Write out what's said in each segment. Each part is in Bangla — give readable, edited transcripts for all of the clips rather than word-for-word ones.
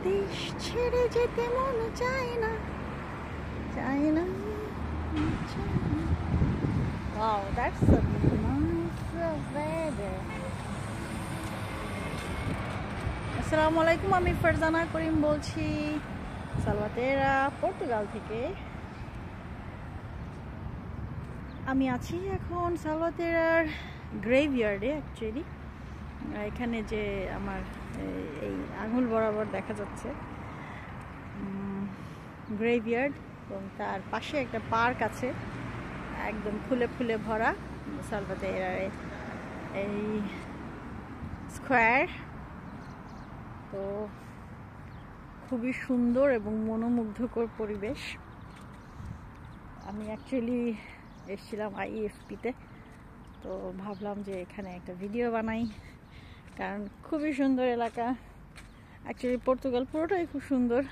দেশ ছেড়ে যেতে মন চায় না, চায় না। Wow, that's a nice weather. আসসালামু আলাইকুম, আমি ফারজানা করিম বলছি সালভাতেরা, পর্তুগাল থেকে। আমি আছি এখন সালভাতেরার গ্রেভইয়ার্ডে। অ্যাকচুয়ালি এখানে যে আমার এই আঙুল বরাবর দেখা যাচ্ছে গ্রেভইয়ার্ড, এবং তার পাশে একটা পার্ক আছে একদম ফুলে ফুলে ভরা। সালভাতেরার এই স্কোয়ার তো খুবই সুন্দর এবং মনোমুগ্ধকর পরিবেশ। আমি অ্যাকচুয়ালি এসেছিলাম আইএফপিতে, তো ভাবলাম যে এখানে একটা ভিডিও বানাই, কারণ খুবই সুন্দর এলাকা। অ্যাকচুয়ালি পর্তুগাল পুরোটাই খুব সুন্দর,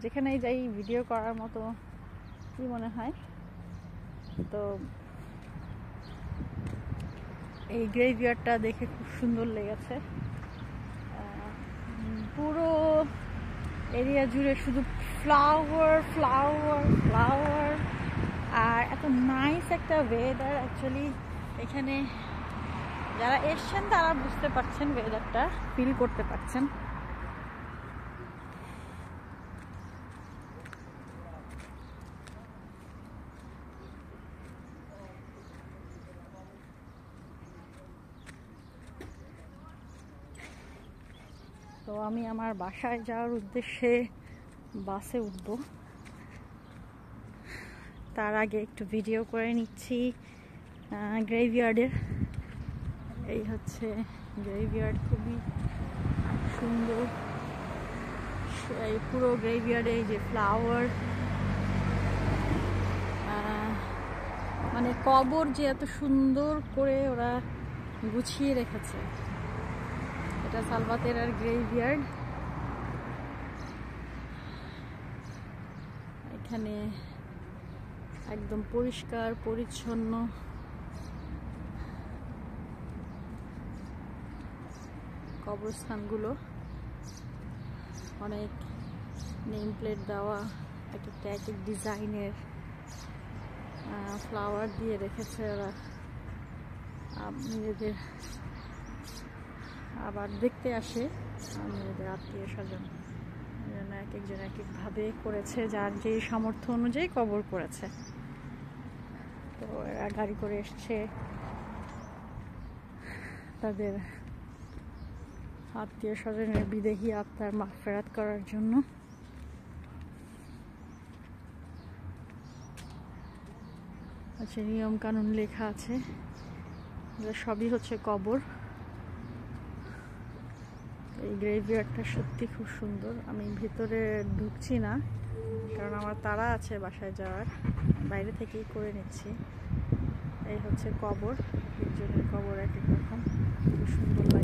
যেখানেই যাই ভিডিও করার মতো কি মনে হয়। তো এই গ্রেভইয়ার্ডটা দেখে খুব সুন্দর লেগেছে। পুরো এরিয়া জুড়ে শুধু ফ্লাওয়ার ফ্লাওয়ার ফ্লাওয়ার, আর এত নাইস একটা ওয়েদার। অ্যাকচুয়ালি এখানে যারা এসছেন তারা বুঝতে পারছেন, ওয়েদারটা ফিল করতে পারছেন। তো আমি আমার বাসায় যাওয়ার উদ্দেশ্যে বাসে উঠব, তার আগে একটু ভিডিও করে নিচ্ছি গ্রেভইয়ার্ডের। এই হচ্ছে গ্রেভইয়ার্ড, খুবই সুন্দর। এই পুরো গ্রেভইয়ার্ডে এই যে ফ্লাওয়ার, মানে কবর যে এত সুন্দর করে ওরা গুছিয়ে রেখেছে। এটা সালভাতেরার গ্রেভইয়ার্ড। এখানে একদম পরিষ্কার পরিচ্ছন্ন, কবরস্থানগুলো অনেক নেম প্লেট দেওয়া, এক এক ডিজাইনের ফ্লাওয়ার দিয়ে রেখেছে ওরা। নিজেদের আবার দেখতে আসে নিজেদের আত্মীয় স্বজন, এক একজন এক একভাবে করেছে, যার যে সামর্থ্য অনুযায়ী কবর করেছে। তো এরা গাড়ি করে এসছে তাদের আত্মীয় স্বজনের বিদেহী আত্মার মাগফিরাত করার জন্য। আচ্ছা, নিয়ম কানুন লেখা আছে, সবই হচ্ছে কবর। এই গ্রেভইয়ার্ডটা সত্যি খুব সুন্দর। আমি ভিতরে ঢুকছি না, কারণ আমার তাড়া আছে বাসায় যাওয়ার, বাইরে থেকেই করে নিচ্ছি। এই হচ্ছে কবর, একজনের কবর এক এক রকম, খুব সুন্দর লাগে।